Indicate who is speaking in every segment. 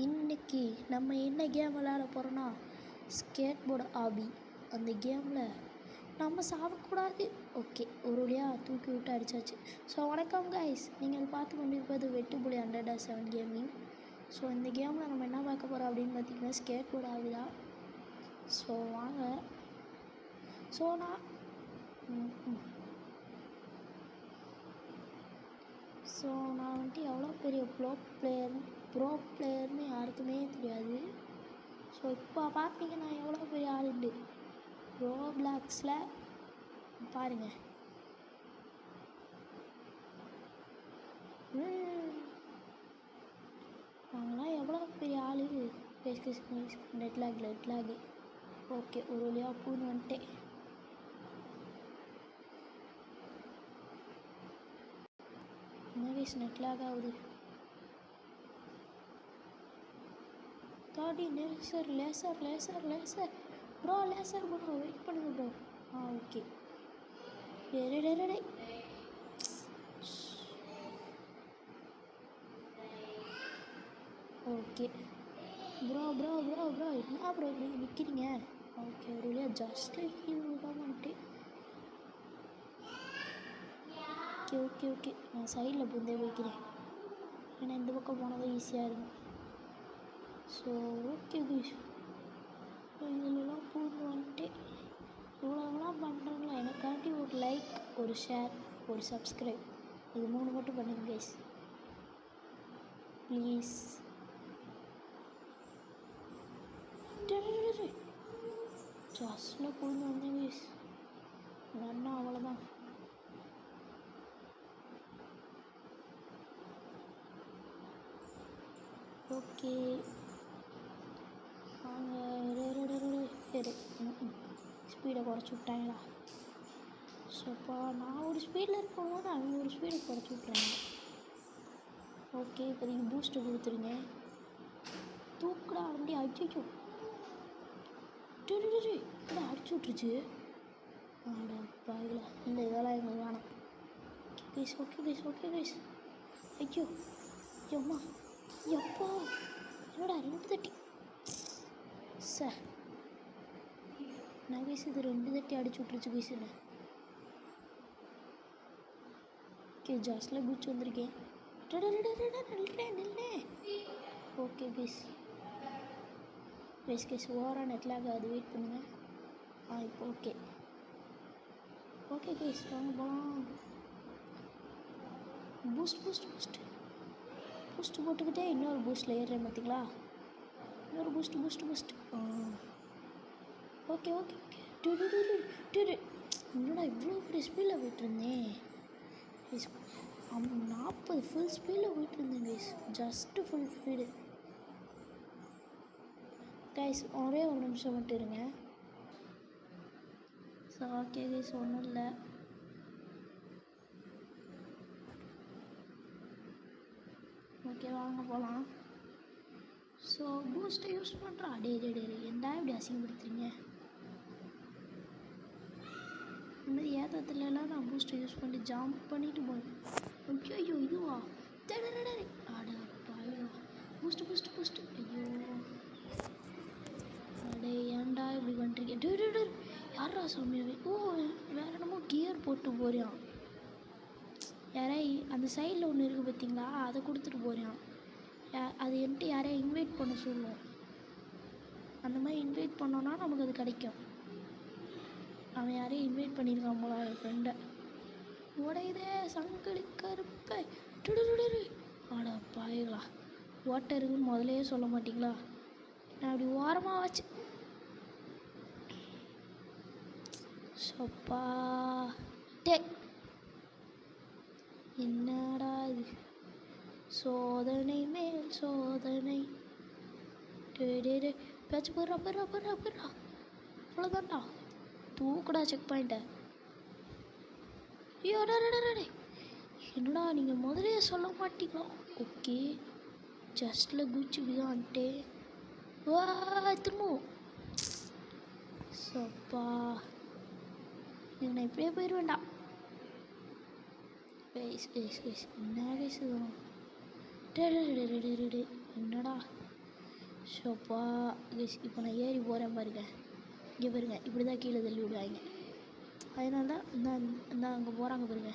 Speaker 1: இன்னைக்கு நம்ம என்ன கேம் விளையாட போகிறோன்னா ஸ்கேட் போர்டு ஆபி. அந்த கேமில் நம்ம சாப்பிடக்கூடாது. ஓகே, ஒரு வழியாக தூக்கி விட்டு அடித்தாச்சு. ஸோ வணக்கம் கைஸ், நீங்கள் பார்த்து கொண்டிருப்பது வெட்டுப்புலி 107 கேமிங். ஸோ இந்த கேமில் நம்ம என்ன பார்க்க போகிறோம் அப்படின்னு பார்த்தீங்கன்னா ஸ்கேட் போர்டு ஆபி தான். ஸோ வாங்க. ஸோ நான் வந்துட்டு எவ்வளோ பெரிய ப்ரோ பிளேயர்னு யாருக்குமே தெரியாது. ஸோ இப்போ பார்த்தீங்கன்னா எவ்வளோ பெரிய ஆளுண்டு ரோப்ளாக்ஸில் பாருங்கள். நாங்களாம் எவ்வளோ பெரிய ஆள். Net lag. ஓகே, ஒரு வழியாக பூன்னு வந்துட்டேன். நெட் லேக் ஆகுது. தாடி laser bro, laser bro, wait பண்ணுங்க ப்ரோ. ஓகே. டே ஓகே ப்ரோ என்ன ப்ரோ இப்படி நிற்கிறீங்க? ஓகே, ஒரு வழியாக ஜஸ்ட் தான் வந்துட்டு. ஓகே நான் சைடில் புந்தே போய்க்கிறேன், ஏன்னா இந்த பக்கம் போனதான் ஈஸியாக இருக்கும். ஸோ ஓகே குயிஷ், இதிலலாம் பூந்து வந்துட்டு இவ்வளோலாம் பண்ணுறாங்களா? எனக்காண்டி ஒரு லைக், ஒரு ஷேர், ஒரு சப்ஸ்கிரைப், இது 3 மட்டும் பண்ணுங்க கைஸ் ப்ளீஸ். ஜஸ்ட்டில் பூந்து வந்தேன் கைஸ், அண்ணா அவ்வளோதான். ஓகே வாங்க. ஸ்பீடை குறைச்சி விட்டாங்களா? ஸோ இப்போ நான் ஒரு ஸ்பீடில் இருக்கும்போது அவங்க ஒரு ஸ்பீடை குறைச்சி விட்றாங்க. ஓகே, இப்போதைக்கு பூஸ்ட்டு கொடுத்துருங்க. தூக்குடா வண்டி. அடிச்சோ இப்படி அடிச்சு விட்ருச்சு. ஆடா பாய்களா, இந்த இதெல்லாம் எங்களுக்கு வேணாம். Okay guys. ஐயோ எம்மா எப்பா, என்னடா 2 தட்டி சார். நான் கைஸ் இது 2 தட்டி அடிச்சு விட்ருச்சு கைஸ். என்ன ஓகே, ஜாஸ்டில் குச்சி வந்திருக்கேன். ஓகே கைஸ் ஓவராக நெட்லாக அது வெயிட் பண்ணுங்கள். இப்போ ஓகே கைஸ் வாங்க போகலாம். பூஸ்ட் போட்டுக்கிட்டே இன்னொரு பூஸ்ட்டில் ஏறுறேன் பார்த்தீங்களா? இன்னொரு பூஸ்ட். ஓகே என்னடா இவ்வளோ பெரிய ஸ்பீடில் போயிட்டுருந்தேன். 40 ஃபுல் ஸ்பீடில் போயிட்டுருந்தேன் guys, just full speed. Guys ஒரே ஒரு நிமிஷம் மட்டும் இருங்க. ஸோ ஓகே கைஸ், ஒன்றும் இல்லை. ஓகே வாங்க போகலாம். ஸோ பூஸ்ட்டை யூஸ் பண்ணுறா. டே ஏன்டா இப்படி அசிங்கப்படுத்துறீங்க? இந்த மாதிரி ஏற்றத்துலலாம் நான் பூஸ்ட்டை யூஸ் பண்ணி ஜம்ப் பண்ணிட்டு போகிறேன். ஐயோ இதுவா? ஆடா பாயா, பூஸ்ட். ஐயோ அடே ஏன்டா இப்படி பண்ணுறீங்க? யாரா சாமியாவே? வேறு என்னமோ கியர் போட்டு போறியான். அந்த சைடில் ஒன்று இருக்குது பார்த்தீங்களா, அதை கொடுத்துட்டு போகிறான். அது என்கிட்ட யாரையா இன்வைட் பண்ண சொல்லுவோம். அந்த மாதிரி இன்வைட் பண்ணோன்னா நமக்கு அது கிடைக்கும். அவன் யாரையும் இன்வைட் பண்ணியிருக்கான் போல என் ஃப்ரெண்டை. உடையதே சங்கிலி கருப்பை. ஆடா பாய்களா, ஓட்டை இருக்குன்னு முதலையே சொல்ல மாட்டிங்களா? நான் அப்படி ஓரமாக வச்சு சொப்பா. என்னடா இது, சோதனை மேல் சோதனை. பேச்சு போடுறா. அவ்வளோதான்டா, தூக்குடா செக் பாயிண்ட்டை. ஐயோ என்னடா நீங்கள் முதலே சொல்ல மாட்டீங்களா? ஓகே, ஜஸ்ட்டில் குச்சி விதான்ட்டே திரும்பவும். சப்பா, நான் இப்படியே போயிடுவேண்டா. என்ன கைஸ் என்னடா ஷோப்பா கைஸ், இப்போ நான் ஏறி போகிறேன் பாருங்க. இங்கே பாருங்க, இப்படி தான் கீழே தள்ளி விடுவாங்க. அதனால தான் இந்த அங்கே போகிறாங்க பாருங்க.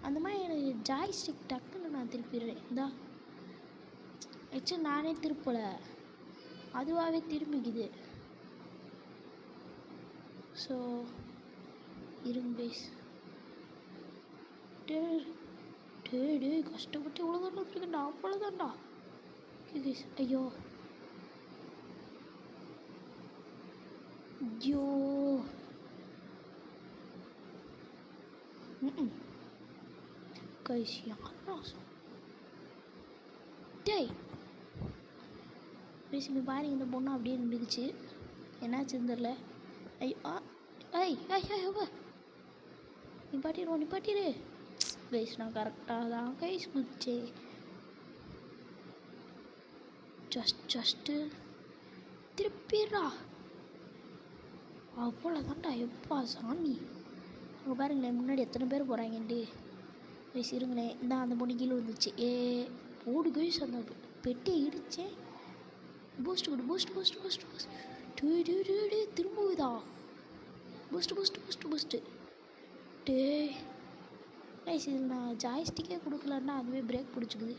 Speaker 1: அந்த மாதிரி எனக்கு ஜாய்ஸ்டிக் டக்குன்னு நான் திருப்பிடுறேன். ஆக்சுவலி நானே திருப்பலை, அதுவாகவே திரும்பிக்குது. ஸோ இருங்க கைஸ். டே கஷ்டப்பட்டு இவ்வளோ தூரம் இருக்குண்டா, அவ்வளோதான்டா கைஸ். ஐயோ ஐயோ கைஸ், யாரா டேய் பேசிங்க பாருங்க. இந்த பொண்ணு அப்படியே நின்றுக்குச்சு, என்னாச்சுன்னு தெரில. ஐயோ நிப்பாட்டிரு கைஸ். நான் கரெக்டாக தான் கைஸ் குதிச்சேன். ஜஸ்ட்டு திருப்பிடுறா, அவ்வளோதான்டா. எப்பா சாமி, அங்கே பாருங்களேன் முன்னாடி எத்தனை பேர் போகிறாங்கன்ட்டு. கைஸ் இருங்களேன், இந்த அந்த பொண்ணு கீழே வந்துச்சு. போடு கைஸ், அந்த பெட்டியை இடித்தேன். பூஸ்ட் கொடு, பூஸ்ட் டே திரும்புதா. பூஸ்ட்டு டே கைஸ். இது நான் ஜாய்ஸ்டிக்கே கொடுக்கலன்னா அதுவே பிரேக் பிடிச்சிக்குது.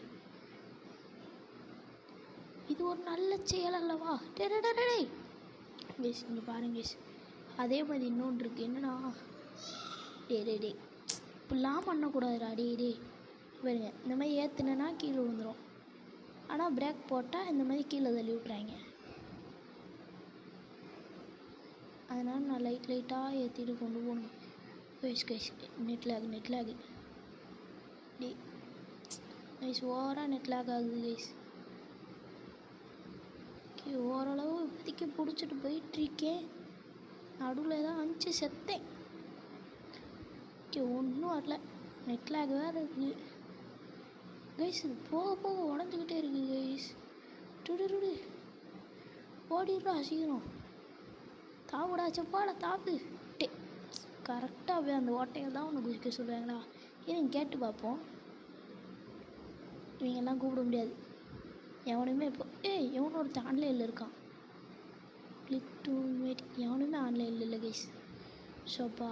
Speaker 1: இது ஒரு நல்ல செயல் அல்லவா? டே கைஸ் இங்கே பாருங்க கைஸ், அதே மாதிரி இன்னொன்று இருக்குது. என்னன்னா டே இப்படிலாம் பண்ணக்கூடாதுடா. டே பாருங்க, இந்த மாதிரி ஏற்றுனா கீழே விழுந்துடும். ஆனால் பிரேக் போட்டால் இந்த மாதிரி கீழே தள்ளி விட்றாங்க. அதனால் நான் லைட்டாக ஏற்றிட்டு கொண்டு போகணும். கைஸ் நெட் லேக் டே கைஸ், ஓவராக நெட் லேக் ஆகுது கைஸ். ஓரளவு இப்போதைக்கு பிடிச்சிட்டு போயிட்டுருக்கேன். நடுவில் தான் அஞ்சு செத்தேன். ஒன்றும் வரல, நெட் லேக் வேறு இருக்குது கைஸ். இது போக உடஞ்சிக்கிட்டே இருக்குது கைஸ். டுடு ஓடிடுறா சீக்கிரம். தாவுடா செப்பாடா தாப்பு. டே கரெக்டாக போய் அந்த ஓட்டையில் தான் ஒன்று குதிக்க சொல்லுவாங்களா? ஏன்னு கேட்டு பார்ப்போம். இவங்கெல்லாம் கூப்பிட முடியாது எவனுமே. இப்போ எவனோ ஒருத்தர் ஆன்லைனில் இருக்கான். Click to invite. எவனுமே ஆன்லைனில் இல்லை கைஸ். ஷோப்பா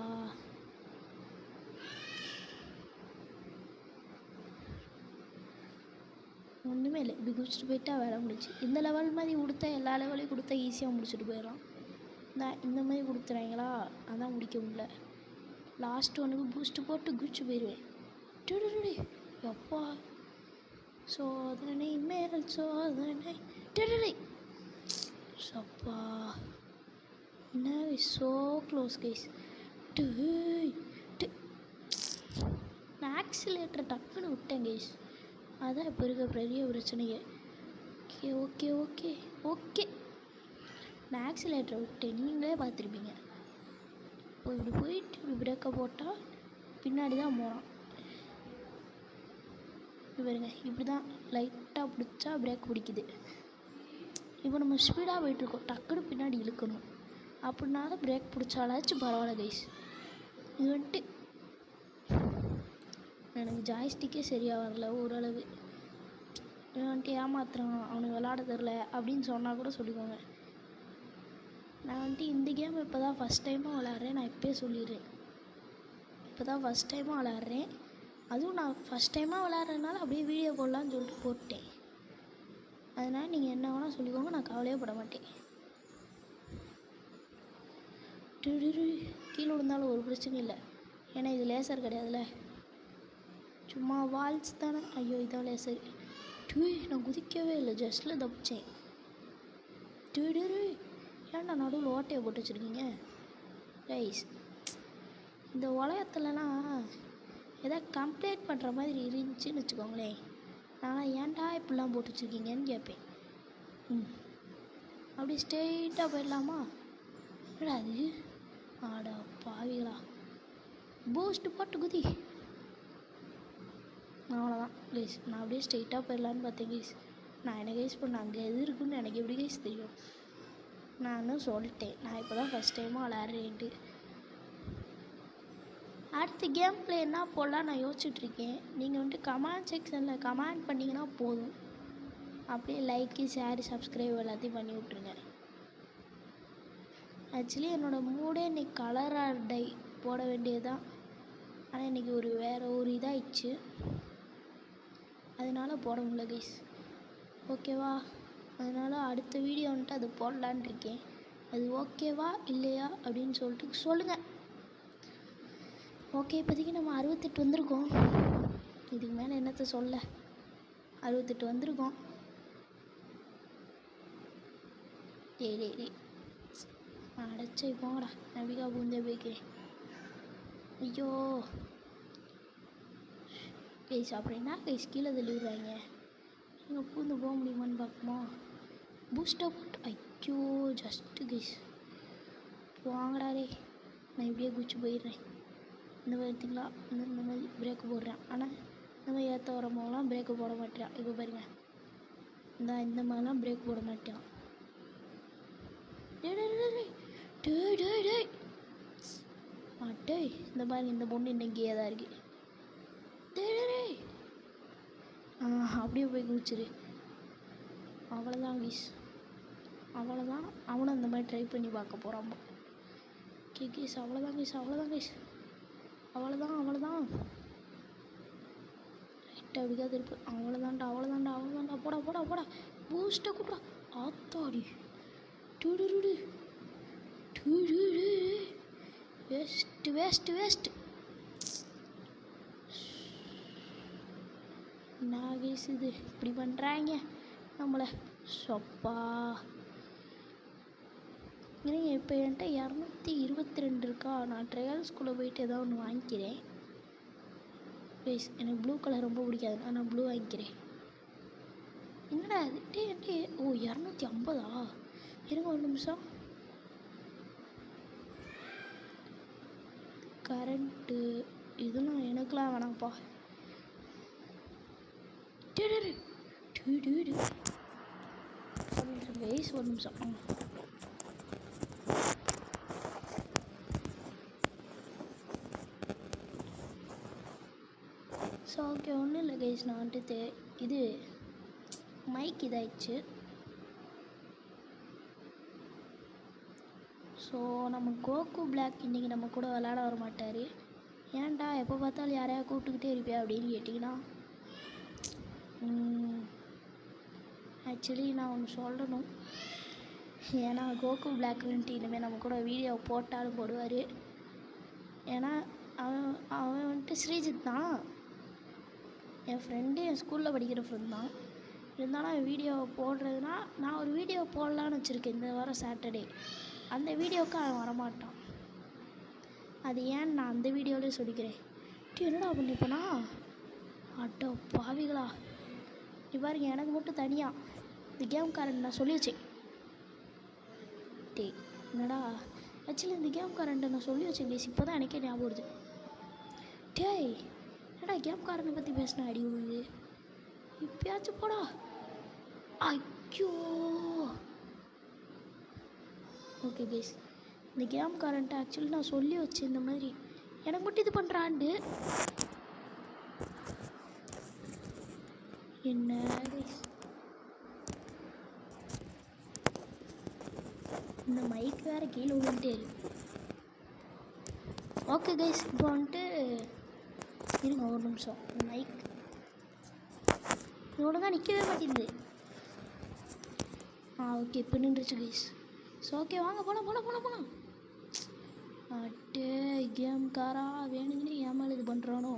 Speaker 1: ஒன்றுமே இல்லை. இப்படி குடிச்சிட்டு போயிட்டா வேலை முடிச்சு. இந்த லெவல் மாதிரி கொடுத்தா எல்லா லெவலையும் கொடுத்தா ஈஸியாக முடிச்சுட்டு போயிடலாம். இந்த மாதிரி கொடுத்துறாங்களா, அதான் முடிக்க முடியல. லாஸ்ட் ஒன்றுக்கு பூஸ்ட்டு போட்டு குதிச்சு போயிடுவேன். டே அப்பா சோதனை மேல் சோதனை. டே சப்பா என்ன ஸோ க்ளோஸ் கைஸ். நான் ஆக்சிலேட்டரை டக்குன்னு விட்டேன் கைஸ். அதான் இப்போ இருக்க பெரிய பிரச்சனையே. ஓகே நான் ஆக்சிலேட்டரை விட்டேன், நீங்களே பார்த்துருப்பீங்க. இப்போ இப்படி போயிட்டு இப்படி பிரேக்கை போட்டால் பின்னாடி தான் போகிறான். பாருங்க, இப்படி தான் லைட்டாக பிடிச்சா பிரேக் பிடிக்குது. இப்போ நம்ம ஸ்பீடாக போயிட்டுருக்கோம், டக்குன்னு பின்னாடி இழுக்கணும். அப்படின்னாலும் பிரேக் பிடிச்சாலாச்சும் பரவாயில்ல கைஸ். இது வந்துட்டு எனக்கு ஜாய்ஸ்டிக்கே சரியாக வரல. ஓரளவு இவன் வந்துட்டு ஏமாத்துறான், அவனுக்கு விளாட தெரில அப்படின்னு சொன்னால் கூட சொல்லிக்கோங்க. நான் வந்துட்டு இந்த கேம் இப்போ தான் ஃபஸ்ட் டைமாக விளாட்றேன். நான் இப்போயே சொல்லிடுறேன், இப்போ தான் ஃபஸ்ட் டைமாக விளாட்றேன். அதுவும் நான் ஃபஸ்ட் டைமாக விளாட்றதுனால அப்படியே வீடியோ போடலான்னு சொல்லிட்டு போட்டேன். அதனால் நீங்கள் என்ன வேணால் சொல்லிக்கோங்க, நான் கவலையே பட மாட்டேன். கீழே விழுந்தாலும் ஒரு பிரச்சனையும் இல்லை, ஏன்னா இது லேசர் கிடையாதுல்ல, சும்மா வால்ஸ் தானே. ஐயோ இதான் லேசர். நான் குதிக்கவே இல்லை, ஜஸ்ட்டில் தப்பிச்சேன். ஏன்டா நடுவில் ஓட்டையை போட்டு வச்சுருக்கீங்க ரைஸ்? இந்த உலகத்துலலாம் எதாவது கம்ப்ளைண்ட் பண்ணுற மாதிரி இருந்துச்சுன்னு வச்சுக்கோங்களேன், நான் ஏன்டா இப்படிலாம் போட்டு வச்சுருக்கீங்கன்னு கேட்பேன். அப்படி ஸ்ட்ரெயிட்டாக போயிடலாமா? அது ஆடா பாவிகளா, பூஸ்ட்டு போட்டு குதி. அவ்வளோதான் கைஸ், நான் அப்படியே ஸ்ட்ரெயிட்டாக போயிடலான்னு பார்த்தேன் கைஸ். நான் என்ன கைஸ் பண்ணேன், அங்கே எது இருக்குன்னு எனக்கு எப்படி கைஸ் தெரியும்? நான் சொல்லிட்டேன், நான் இப்போ தான் ஃபஸ்ட் டைமாக விளையாடுறேன்ட்டு. அடுத்த கேம் பிளே என்ன போடலாம் நான் யோசிச்சுட்ருக்கேன். நீங்கள் வந்துட்டு கமெண்ட் செக்ஷனில் கமெண்ட் பண்ணிங்கன்னா போதும். அப்படியே லைக்கு ஷேரு சப்ஸ்கிரைப் எல்லாத்தையும் பண்ணி விட்ருங்க. ஆக்சுவலி என்னோடய மூடே இன்றைக்கி கலராக டை போட வேண்டியது தான். ஆனால் இன்றைக்கி வேறு ஒரு இதாகிடுச்சு, அதனால் போட முடியல கைஸ். ஓகேவா? அதனால் அடுத்த வீடியோ வந்துட்டு அது போடலான் இருக்கேன். அது ஓகேவா இல்லையா அப்படின்னு சொல்லிட்டு சொல்லுங்கள். ஓகே, இப்போதைக்கு நம்ம 68 வந்திருக்கோம். இதுக்கு மேலே என்னத்தை சொல்ல, 68 வந்திருக்கோம். டேய் அடைச்சி போங்கடா, நம்பிக்கா பூந்தே போய்க்கிறேன். ஐயோ கைஸ், அப்படின்னா கைஸ் கீழே தள்ளி விடுறாங்க. நீங்கள் பூந்து போக முடியுமான்னு பார்ப்போமா? பூஸ்டப் போட்டு ஐயோ ஜஸ்ட்டு கைஸ் வாங்கடாரே. நான் இப்படியே குச்சி போயிடுறேன். இந்த மாதிரி எடுத்துங்களா, இந்த மாதிரி பிரேக்கு போடுறேன். ஆனால் இந்த மாதிரி ஏற்ற வரம்போதெல்லாம் பிரேக்கு போட மாட்டேன். இப்போ பாருங்கள், இந்த மாதிரிலாம் பிரேக் போட மாட்டேன். டேய் இந்த பாருங்க, இந்த பொண்ணு இன்னைக்கே தான் இருக்கு. அப்படியே போய் குதிச்சிரு. அவ்வளோதான் கைஸ், அவ்வளோதான். அவனும் அந்த மாதிரி ட்ரை பண்ணி பார்க்க போகிறான். கைஸ் அவ்வளோதான் கைஸ், அவ்வளோதான் கைஸ், அவ்வளோதான். லைட்டாக அப்படிக்கா திருப்பு. அவ்வளோதான்டா. போடா பூஸ்ட்டை கூப்பிடா. ஆத்தாடி டூடு வேஸ்ட்டு. நான் கைஸ் இது இப்படி பண்ணுறாங்க நம்மளை. சொப்பா இல்லைங்க, இப்போ என்கிட்ட 222 இருக்கா. நான் ட்ரையல்ஸ்குள்ளே போயிட்டு ஏதோ ஒன்று வாங்கிக்கிறேன் கைஸ். எனக்கு ப்ளூ கலர் ரொம்ப பிடிக்காது, நான் ப்ளூ வாங்கிக்கிறேன். என்னடா டே ஓ 250 இருங்க ஒரு நிமிஷம். கரண்ட்டு இதெல்லாம் எனக்குலாம் வேணாம்ப்பா. ஒரு நிமிஷம். ஸோ ஓகே, ஒன்றும் இல்லை கைஸ். நான் வந்துட்டு இது மைக் இதாகிடுச்சு. ஸோ நம்ம கோகு பிளாக் இன்றைக்கி நம்ம கூட விளாட வர மாட்டார். ஏன்டா எப்போ பார்த்தாலும் யாரையா கூப்பிட்டுக்கிட்டே இருப்பியா அப்படின்னு கேட்டிங்கன்னா, ஆக்சுவலி நான் ஒன்று சொல்லணும். ஏன்னா கோகு பிளாக் வந்துட்டு இனிமேல் நம்ம கூட வீடியோ போட்டாலும் போடுவார். ஏன்னா அவன் வந்துட்டு ஸ்ரீஜித் தான் என் ஃப்ரெண்டு, என் ஸ்கூலில் படிக்கிற ஃப்ரெண்ட் தான். இருந்தாலும் அவன் வீடியோ போடுறதுனா நான் ஒரு வீடியோ போடலான்னு வச்சுருக்கேன் இந்த வாரம் சாட்டர்டே. அந்த வீடியோவுக்கு அவன் வரமாட்டான். அது ஏன்னு நான் அந்த வீடியோவிலே சொல்லிக்கிறேன். என்னடா பண்ணிப்போனா அட்டோ பாவிகளா. நீ பாருங்க, எனக்கு மட்டும் தனியாக இந்த கேம்காரன் நான் சொல்லி வச்சேன். என்னடா ஆக்சுவலி இந்த கேம்காரன்ட்ட நான் சொல்லி வச்சேன் ப்ளீஸ். இப்போ தான் எனக்கே ஞாபகம் வருது. டேய் என்னடா கேம்காரனை பற்றி பேசினா அடி விழுது. இப்பயாச்சும் போடா. ஐயோ ஓகே கைஸ், இந்த கேம்காரன்ட்ட ஆக்சுவலி நான் சொல்லி வச்சேன் இந்த மாதிரி எனக்கு மட்டும் இது பண்ணுறான்ட்டு. என்ன கைஸ், இந்த மைக் வேறு கீழே விழுந்துட்டே இருக்கு. ஓகே கைஸ், இப்போ வந்துட்டு இருங்க ஒரு நிமிஷம். மைக் ஒழுங்காக நிற்கவே மாட்டேங்குது. ஓகே இப்போ நின்றுச்சு கைஸ். ஸோ ஓகே வாங்க போகலாம். அட்டே கேம்காரா வேணுங்கன்னு ஏமால் இது பண்ணுறானோ.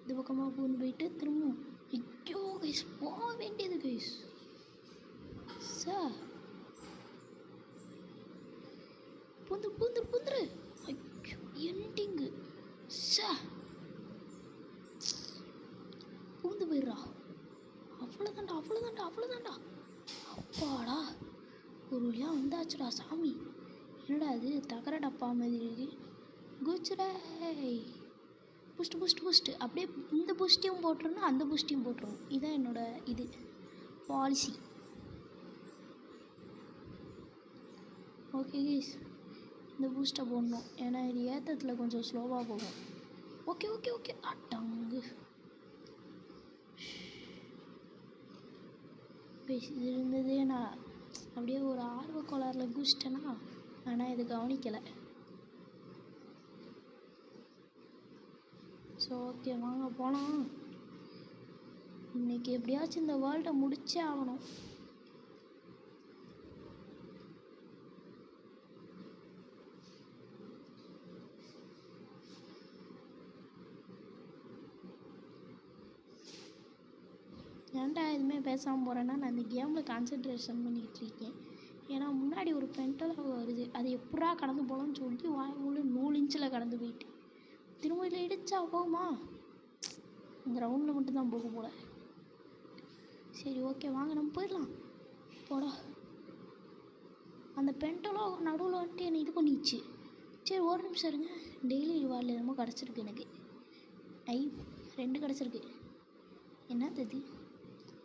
Speaker 1: இது பக்கமாக போயிட்டு திரும்பவும் ஐயோ கைஸ் போக வேண்டியது கைஸ். சார் பூந்துரு ஐயோ எண்டிங்கு சார் பூந்து போயிடுறா. அவ்வளோதான்டா. அப்பாடா ஒரு வழியாக வந்தாச்சுடா சாமி. என்னடா அது தகர டப்பா மாதிரி இருக்கு. குச்சிடா பூஸ்ட்டு அப்படியே இந்த பூஸ்ட்டையும் போட்டுருணும், அந்த பூஸ்ட்டையும் போட்டுருணும். இதுதான் என்னோட இது பாலிசி. ஓகே கைஸ், இந்த பூஸ்ட்டை போடணும். ஏன்னா இது ஏற்றத்தில் கொஞ்சம் ஸ்லோவாக போகும். ஓகே அட்டங்கு இது இருந்தது. நான் அப்படியே ஒரு ஆர்வ கோளாறில் குதிச்சிட்டேன்னா, ஆனால் இது கவனிக்கலை. ஸோ ஓகே, வாங்க போகலாம். இன்றைக்கி எப்படியாச்சும் இந்த வேர்ல்டை முடிச்சே ஆகணும். ஏன்டா எதுவுமே பேசாமல் போகிறேன்னா, நான் இந்த கேமில் கான்சன்ட்ரேஷன் பண்ணிகிட்டு இருக்கேன். ஏன்னா முன்னாடி ஒரு பென்டலாக வருது, அது எப்படா கடந்து போகலான்னு சொல்லி வாய்மூல 100 இன்ச்சில் கடந்து போயிட்டு திரும்ப இதில் இடிச்சா போகுமா? இந்த ரவுண்டில் மட்டும்தான் போக போல. சரி ஓகே, வாங்க நம்ம போயிடலாம். போடா, அந்த பென்டலோ நடுவில் வந்துட்டு என்னை இது பண்ணிச்சு. சரி ஒரு நிமிஷம் இருங்க, டெய்லி ரிவார்டில் என்னமோ கிடச்சிருக்கு எனக்கு. 2 கிடச்சிருக்கு. என்னது இது?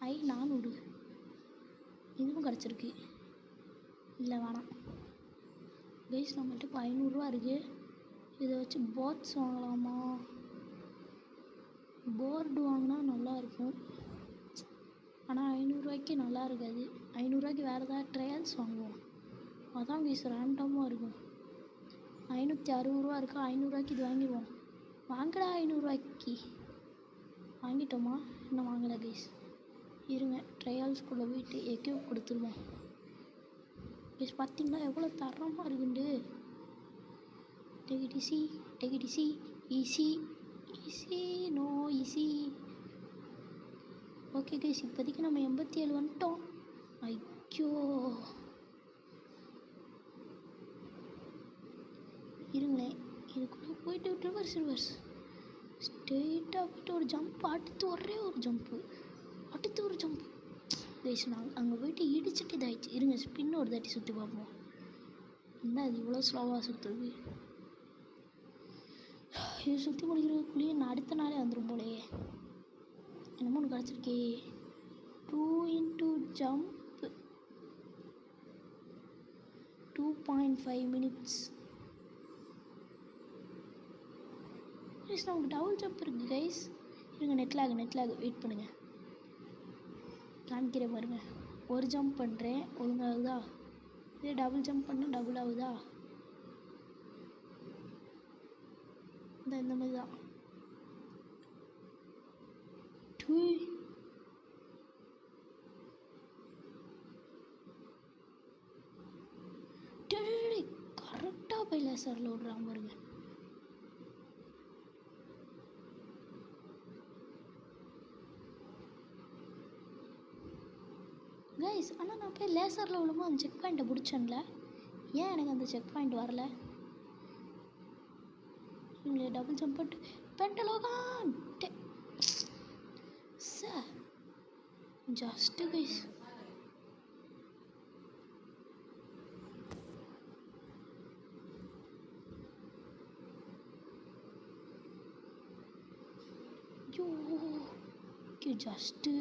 Speaker 1: 400 இதுவும் கிடச்சிருக்கு. இல்லை வேணாம் கைஸ், நம்மள்ட்ட இப்போ 500 இருக்குது. இதை வச்சு போட்ஸ் வாங்கலாமா? போர்டு வாங்கினா நல்லாயிருக்கும், ஆனால் 500 நல்லா இருக்காது. 500 வேறு ஏதாவது ட்ரையல்ஸ் வாங்குவோம். அதான் கைஸ் ரேண்டமாக இருக்கும். 560 இருக்கா? 500 இது வாங்கிடுவோம். வாங்கடா 500 வாங்கிட்டோமா? இன்னும் வாங்கலை கைஸ். இருங்க, ட்ரையல்ஸ்குள்ளே போயிட்டு எக்யூப் கொடுத்துருவோம். கைஸ் பார்த்தீங்களா எவ்வளோ தரமாக இருக்குண்டு? Take it easy, easy no easy. Okay guys, இப்போதைக்கு நம்ம 87 வந்துட்டோம். ஐயோ, இருங்களேன், இதுக்குள்ளே போயிட்டு ரிவர்ஸ் ஸ்ட்ரெயிட்டாக போய்ட்டு ஒரு ஜம்ப், அடுத்து ஒரே ஒரு ஜம்ப்பு கைஸ். நாங்கள் அங்கே போய்ட்டு இடிச்சிட்டு இதாகிடுச்சு. இருங்க, ஸ்பின் ஒரு தாட்டி சுற்றி பார்ப்போம். என்ன அது இவ்வளோ ஸ்லோவாக சுற்றுது? இது சுற்றி முடிக்கிறதுக்குள்ளேயே நான் அடுத்த நாளே வந்துடும் போலையே. என்னமோ ஒன்று கிடச்சிருக்கே. 2 ஜம்ப் 2.5 மினிட்ஸ். கைஸ் நமக்கு டபுள் ஜம்ப் இருக்குது கைஸ். இருங்க, நெட் லேக் வெயிட் பண்ணுங்கள், காமிக்கிறேன் பாருங்க. ஒரு ஜம்ப் பண்ணுறேன், ஒழுங்காகுதா? இதே டபுள் ஜம்ப் பண்ண டபுள் ஆகுதா? இந்த மாதிரி தான். கரெக்டாக போய் லேசரில் விட்றான் பாருங்க. கைஸ், ஆனால் நான் போய் லேசரில் விழும்போது அந்த செக் பாயிண்ட்டை பிடிச்சேன்ல, ஏன் எனக்கு அந்த செக் பாயிண்ட் வரல? இவங்களே டபுள் ஜம்ப் பண்ணிட்டு பென்டலோகான் சார் ஜஸ்ட்டு கைஸ். ஐயோ ஜஸ்ட்டு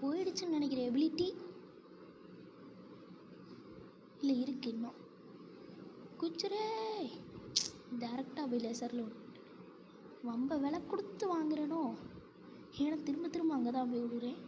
Speaker 1: போயிடுச்சுன்னு நினைக்கிறேன். எபிலிட்டி இல்லை இருக்கு இன்னும். குச்சிரே டேரெக்டாக போய் லேசரில் வம்ப விலை கொடுத்து வாங்குறேனோ, ஏன்னா திரும்ப அங்கே தான் போய் விடுறேன்.